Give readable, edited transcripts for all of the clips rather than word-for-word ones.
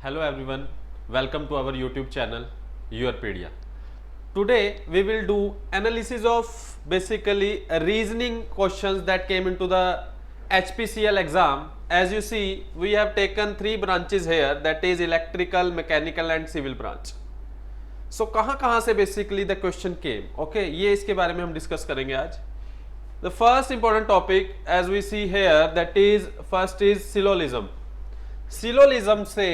Hello everyone, welcome to our YouTube channel Yourpedia. Today we will do analysis of basically reasoning questions that came into the HPCL exam. As you see, we have taken three branches here, that is electrical, mechanical and civil branch. So कहाँ से basically the question came, okay, ये इसके बारे में हम discuss करेंगे आज. The first important topic as we see here, that is first is syllogism. Syllogism से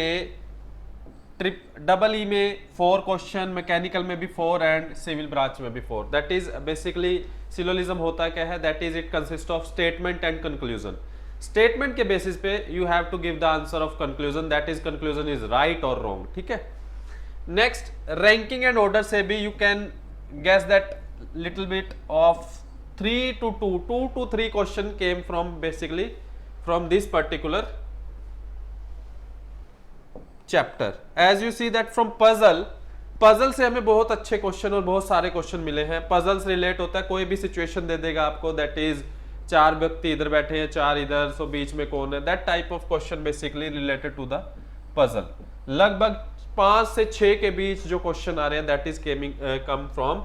डबल ई में 4 क्वेश्चन, मैकेनिकल में भी 4 एंड सिविल ब्रांच में भी 4. दैट इज बेसिकली सिलोलिज्म होता क्या है, that is it consist of statement and conclusion. Statement के बेसिस पे you have to give the answer of conclusion, that is conclusion is right और रॉन्ग. ठीक है. नेक्स्ट रैंकिंग एंड ऑर्डर से भी you can guess that little bit of 3 to 2 question came from basically from this particular chapter. As you see that from puzzle से हमें बहुत अच्छे question और बहुत सारे क्वेश्चन मिले हैं. पजल से रिलेट होता है, कोई भी सिचुएशन दे देगा आपको, दैट इज 4 व्यक्ति इधर बैठे हैं, 4 इधर, सो बीच में कौन है, that type of question basically related to the puzzle. लगभग 5 से 6 के बीच जो क्वेश्चन आ रहे हैं that is come from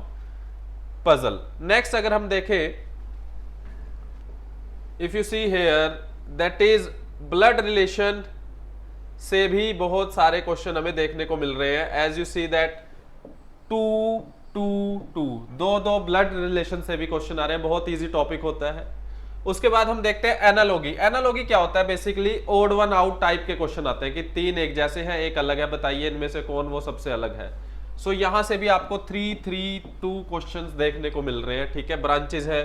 puzzle. Next अगर हम देखें, if you see here, that is blood relation से भी बहुत सारे क्वेश्चन हमें देखने को मिल रहे हैं. As you see that 2 blood relation से भी क्वेश्चन आ रहे हैं. बहुत इजी टॉपिक होता है. उसके बाद हम देखते हैं एनालॉगी. एनालॉगी क्या होता है, basically odd one out type के क्वेश्चन आते हैं कि 3 एक जैसे हैं, एक अलग है, बताइए इनमें से कौन वो सबसे अलग है. सो यहां से भी आपको 3-3-2 क्वेश्चंस देखने को मिल रहे हैं. ठीक है. ब्रांचेज है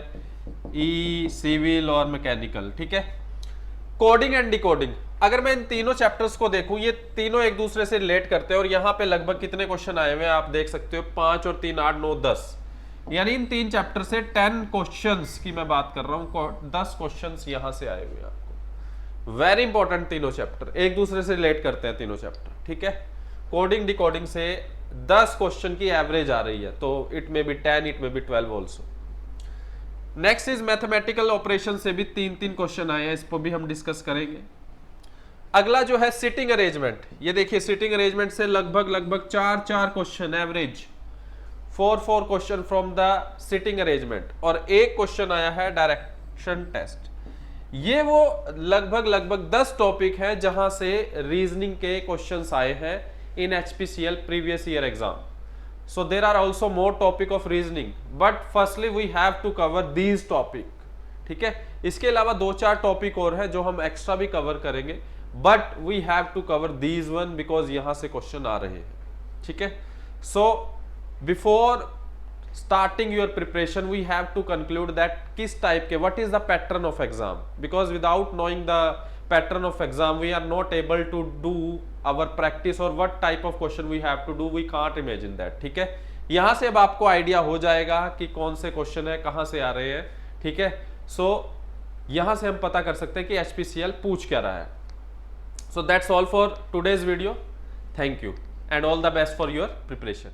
ई, सिविल और मैकेनिकल. ठीक है. कोडिंग एंड डिकोडिंग, अगर मैं इन तीनों चैप्टर्स को देखूं, ये तीनों एक दूसरे से रिलेट करते हैं और यहाँ पे लगभग कितने क्वेश्चन आए हुए हैं आप देख सकते हो, 5 और 3 8 9 10. यानी इन 3 चैप्टर से 10 क्वेश्चंस की मैं बात कर रहा हूँ, 10 क्वेश्चंस यहाँ से आए हुए हैं आपको. वेरी इंपॉर्टेंट, तीनों चैप्टर एक दूसरे से रिलेट करते हैं तीनों चैप्टर. ठीक है. कोडिंग डिकोडिंग से 10 क्वेश्चन की एवरेज आ रही है, तो it may be 10, it may be 12 also. Next is mathematical operation से भी 3-3 क्वेश्चन आए हैं, इसको भी हम डिस्कस करेंगे. अगला जो है सिटिंग अरेंजमेंट, ये देखिए सिटिंग अरेंजमेंट से लगभग 4 question average, 4 question from the sitting arrangement, और एक क्वेश्चन आया है डायरेक्शन टेस्ट. ये वो लगभग 10 टॉपिक हैं जहां से रीजनिंग के क्वेश्चंस आए हैं in HPCL previous year exam. So there are also more topic of reasoning, but firstly we have to cover these topic. ठीक है. इसके अलावा 2-4 टॉपिक और है जो हम एक्स्ट्रा भी कवर करेंगे, but we have to cover these one because यहां से क्वेश्चन आ रहे हैं. ठीक है. So before starting your preparation we have to conclude that किस टाइप के, what is the pattern of exam, because without knowing the pattern of exam we are not able to do our practice or what type of question we have to do, we can't imagine that. ठीक है. यहां से अब आपको idea हो जाएगा कि कौन से क्वेश्चन है, कहां से आ रहे हैं. ठीक है. सो यहां से हम पता कर सकते हैं कि एचपीसीएल पूछ क्या रहा है. So that's all for today's video. Thank you and all the best for your preparation.